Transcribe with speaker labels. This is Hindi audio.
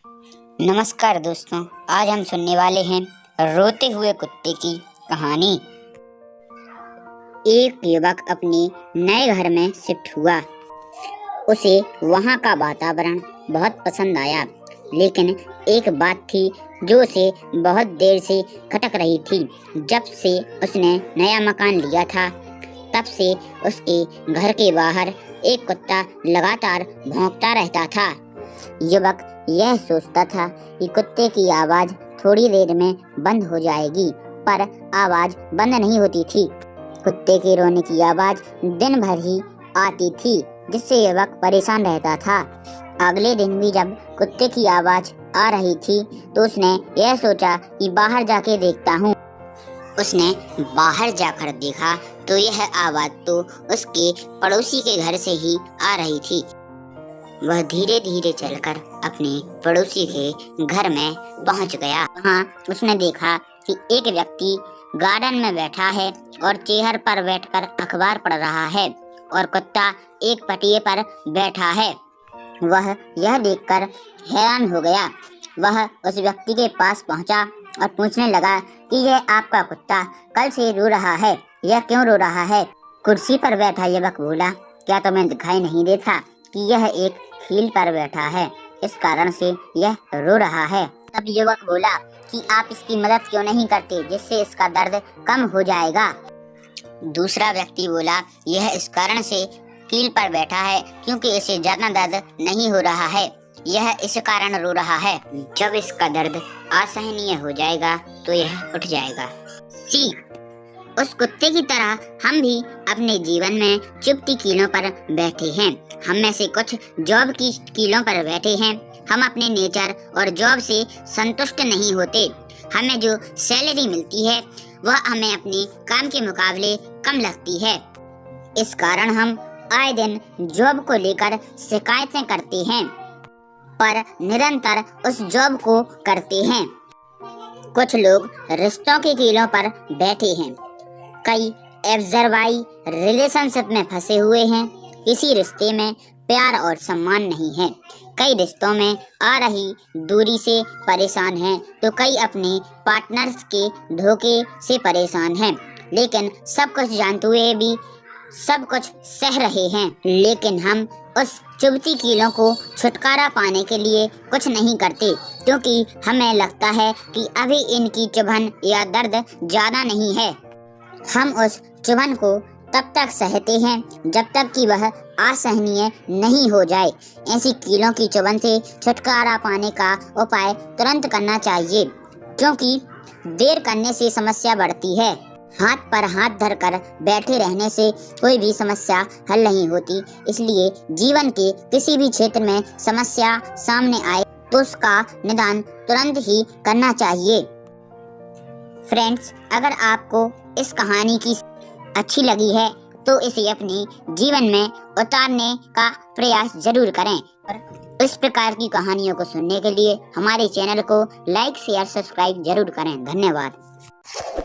Speaker 1: नमस्कार दोस्तों, आज हम सुनने वाले हैं रोते हुए कुत्ते की कहानी। एक युवक अपने नए घर में शिफ्ट हुआ। उसे वहाँ का वातावरण बहुत पसंद आया, लेकिन एक बात थी जो उसे बहुत देर से खटक रही थी। जब से उसने नया मकान लिया था, तब से उसके घर के बाहर एक कुत्ता लगातार भौंकता रहता था। युवक यह सोचता था कि कुत्ते की आवाज थोड़ी देर में बंद हो जाएगी, पर आवाज बंद नहीं होती थी। कुत्ते के रोने की आवाज दिन भर ही आती थी, जिससे युवक परेशान रहता था। अगले दिन भी जब कुत्ते की आवाज आ रही थी, तो उसने यह सोचा कि बाहर जाके देखता हूँ। उसने बाहर जाकर देखा तो यह आवाज तो उसके पड़ोसी के घर से ही आ रही थी। वह धीरे धीरे चलकर अपने पड़ोसी के घर में पहुंच गया। वहां उसने देखा कि एक व्यक्ति गार्डन में बैठा है और चेयर पर बैठकर अखबार पढ़ रहा है और कुत्ता एक पटिए पर बैठा है। वह यह देखकर हैरान हो गया। वह उस व्यक्ति के पास पहुंचा और पूछने लगा कि यह आपका कुत्ता कल से रो रहा है, यह क्यों रो रहा है? कुर्सी पर बैठा युवक बोला, क्या तुम्हें दिखाई नहीं देता कि यह एक हील पर बैठा है, इस कारण से यह रो रहा है। तब युवक बोला कि आप इसकी मदद क्यों नहीं करते, जिससे इसका दर्द कम हो जाएगा। दूसरा व्यक्ति बोला, यह इस कारण से हील पर बैठा है क्योंकि इसे ज्यादा दर्द नहीं हो रहा है, यह इस कारण रो रहा है। जब इसका दर्द असहनीय हो जाएगा तो यह उठ जाएगा। सीख, उस कुत्ते की तरह हम भी अपने जीवन में चुपती कीलों पर बैठे हैं। हम में से कुछ जॉब की कीलों पर बैठे हैं। हम अपने नेचर और जॉब से संतुष्ट नहीं होते। हमें जो सैलरी मिलती है वह हमें अपने काम के मुकाबले कम लगती है। इस कारण हम आए दिन जॉब को लेकर शिकायतें करते हैं, पर निरंतर उस जॉब को करते हैं। कुछ लोग रिश्तों के कीलों पर बैठे हैं। कई एब्जर्वाई रिलेशनशिप में फंसे हुए हैं। किसी रिश्ते में प्यार और सम्मान नहीं है। कई रिश्तों में आ रही दूरी से परेशान हैं, तो कई अपने पार्टनर्स के धोखे से परेशान हैं। लेकिन सब कुछ जानते हुए भी सब कुछ सह रहे हैं। लेकिन हम उस चुभती कीलों को छुटकारा पाने के लिए कुछ नहीं करते, क्योंकि हमें लगता है कि अभी इनकी चुभन या दर्द ज्यादा नहीं है। हम उस चुभन को तब तक सहते हैं जब तक कि वह असहनीय नहीं हो जाए। ऐसी कीलों की चुभन से छुटकारा पाने का उपाय तुरंत करना चाहिए, क्योंकि देर करने से समस्या बढ़ती है। हाथ पर हाथ धरकर बैठे रहने से कोई भी समस्या हल नहीं होती। इसलिए जीवन के किसी भी क्षेत्र में समस्या सामने आए तो उसका निदान तुरंत ही करना चाहिए। फ्रेंड्स, अगर आपको इस कहानी की अच्छी लगी है तो इसे अपने जीवन में उतारने का प्रयास जरूर करें। और इस प्रकार की कहानियों को सुनने के लिए हमारे चैनल को लाइक, शेयर, सब्सक्राइब जरूर करें। धन्यवाद।